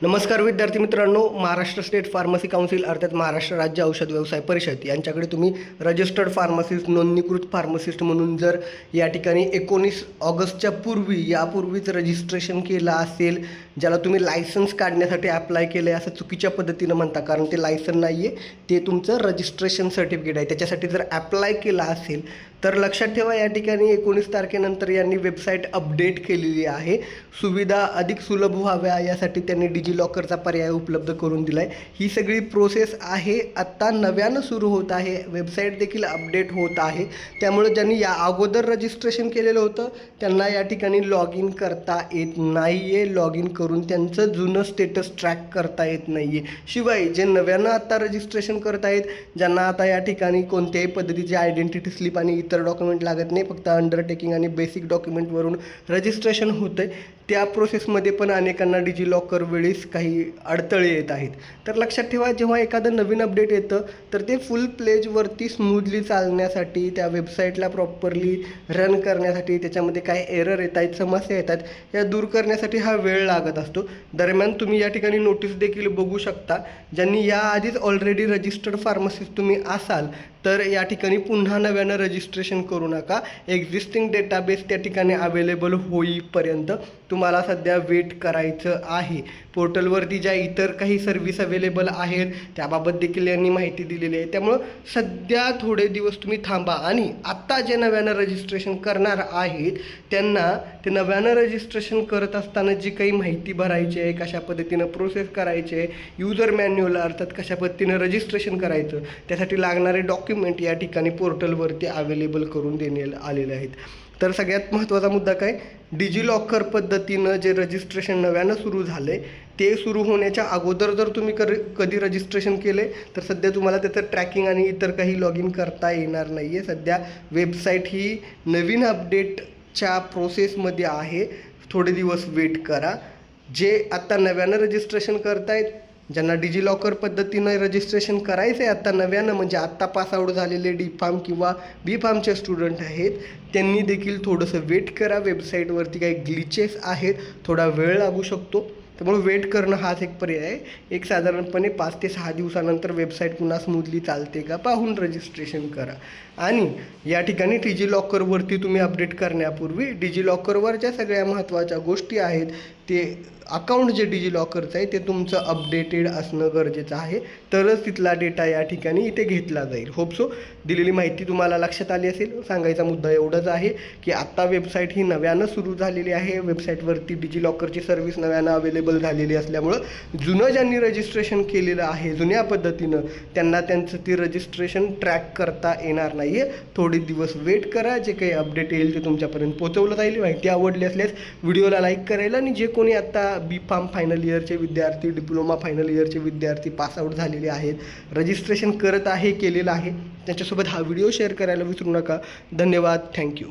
नमस्कार विद्यार्थी मित्रांनो, महाराष्ट्र स्टेट फार्मसी काउन्सिल अर्थात महाराष्ट्र राज्य औषध व्यवसाय परिषद यांच्याकडे तुम्ही रजिस्टर्ड फार्मासिस्ट नोंदणीकृत फार्मासिस्ट म्हणून जर या ठिकाणी 19 ऑगस्टच्या यापूर्वीच रजिस्ट्रेशन केलं असेल, ज्याला तुम्ही लायसन्स काढण्यासाठी अप्लाय केलं आहे असं चुकीच्या पद्धतीनं म्हणता, कारण ते लायसन नाही आहे, ते तुमचं रजिस्ट्रेशन सर्टिफिकेट आहे. त्याच्यासाठी जर अप्लाय केला असेल तर लक्षात ठेवा, या ठिकाणी 19 तारखेनंतर यांनी वेबसाईट अपडेट केलेली आहे. सुविधा अधिक सुलभ व्हाव्या यासाठी त्यांनी डिजिलॉकरचा पर्याय उपलब्ध करून दिला आहे. ही सगळी प्रोसेस आहे आत्ता नव्यानं सुरू होत आहे. वेबसाईट देखील अपडेट होत आहे. त्यामुळे ज्यांनी या अगोदर रजिस्ट्रेशन केलेलं होतं त्यांना या ठिकाणी लॉग इन करता येत नाही आहे. लॉग इन करून त्यांचं जुनं स्टेटस ट्रॅक करता येत नाही आहे. शिवाय जे नव्यानं आत्ता रजिस्ट्रेशन करत आहेत, ज्यांना आता या ठिकाणी कोणत्याही पद्धतीचे आयडेंटिटी स्लिप आणि इतर डॉक्युमेंट लागत नाही, फक्त अंडरटेकिंग आणि बेसिक डॉक्युमेंटवरून रजिस्ट्रेशन होतं आहे, त्या प्रोसेसमध्ये पण अनेकांना डिजिलॉकर वेळेस काही अडथळे येत आहेत. तर लक्षात ठेवा, जेव्हा एखादं नवीन अपडेट येतं तर ते फुल प्लेजवरती स्मूथली चालण्यासाठी, त्या वेबसाईटला प्रॉपरली रन करण्यासाठी, त्याच्यामध्ये काय एरर येत आहेत, समस्या येतात, या दूर करण्यासाठी हा वेळ लागत असतो. दरम्यान तुम्ही या ठिकाणी नोटीस देखील बघू शकता, ज्यांनी याआधीच ऑलरेडी रजिस्टर्ड फार्मासिस्ट तुम्ही असाल तर या ठिकाणी पुन्हा नव्यानं रजिस्ट्रेशन करू नका. एक्झिस्टिंग डेटाबेस त्या ठिकाणी अवेलेबल होईपर्यंत तुम्हाला सध्या वेट करायचं आहे. पोर्टलवरती ज्या इतर काही सर्व्हिस अवेलेबल आहेत त्याबाबत देखील यांनी माहिती दिलेली आहे. त्यामुळं सध्या थोडे दिवस तुम्ही थांबा आणि आत्ता जे नव्यानं रजिस्ट्रेशन करणार आहेत त्यांना ते नव्यानं रजिस्ट्रेशन करत असताना जी काही माहिती भरायची आहे, कशा पद्धतीनं प्रोसेस करायची आहे, युजर मॅन्युअल अर्थात कशा पद्धतीनं रजिस्ट्रेशन करायचं, त्यासाठी लागणारे डॉक्युमेंट या ठिकाणी पोर्टलवरती अवेलेबल करून देण्यात आलेले आहेत. तर सगळ्यात महत्त्वाचा मुद्दा काय, डिजिलॉकर पद्धतीनं जे रजिस्ट्रेशन नव्यानं सुरू झालं आहे ते सुरू होण्याच्या अगोदर जर तुम्ही कधी रजिस्ट्रेशन केले तर सध्या तुम्हाला त्याचं ट्रॅकिंग आणि इतर काही लॉग इन करता येणार नाही आहे. सध्या वेबसाईट ही नवीन अपडेटच्या प्रोसेसमध्ये आहे. थोडे दिवस वेट करा. जे आत्ता नव्यानं रजिस्ट्रेशन करतायत, ज्यांना डिजिलॉकर पद्धतीनं रजिस्ट्रेशन करायचं आहे आत्ता नव्यानं, म्हणजे आत्ता पासआउट झालेले डी फार्म किंवा बी फार्मचे स्टुडंट आहेत, त्यांनी देखील थोडंसं वेट करा. वेबसाईटवरती काही ग्लिचेस आहेत, थोडा वेळ लागू शकतो, त्यामुळे वेट करणं हाच एक पर्याय आहे. एक साधारणपणे 5 ते 6 दिवसानंतर वेबसाईट पुन्हा स्मूथली चालते का पाहून रजिस्ट्रेशन करा. आणि या ठिकाणी डिजिलॉकरवरती तुम्ही अपडेट करण्यापूर्वी डिजिलॉकरवर ज्या सगळ्या महत्त्वाच्या गोष्टी आहेत, ते अकाउंट जे डिजिलॉकरचं आहे ते तुमचं अपडेटेड असणं गरजेचं आहे, तरच तिथला डेटा या ठिकाणी इथे घेतला जाईल. होप सो दिलेली माहिती तुम्हाला लक्षात आली असेल. सांगायचा मुद्दा एवढाच आहे की आत्ता वेबसाईट ही नव्यानं सुरू झालेली आहे. वेबसाईटवरती डिजिलॉकरची सर्व्हिस नव्यानं अवेलेबल झालेली असल्यामुळं जुनं ज्यांनी रजिस्ट्रेशन केलेलं आहे जुन्या पद्धतीनं त्यांना त्यांचं ती रजिस्ट्रेशन ट्रॅक करता येणार नाही आहे. थोडे दिवस वेट करा. जे काही अपडेट येईल ते तुमच्यापर्यंत पोहोचवलं जाईल. माहिती आवडली असल्यास व्हिडिओला लाईक करायला, आणि जे कोणी आत्ता बी फार्म फायनल इयरचे विद्यार्थी, डिप्लोमा फायनल इयरचे विद्यार्थी पासआउट झालेले आहेत, रजिस्ट्रेशन करत आहे, केलेलं आहे, त्यांच्यासोबत हा व्हिडिओ शेअर करायला विसरू नका. धन्यवाद. थँक्यू.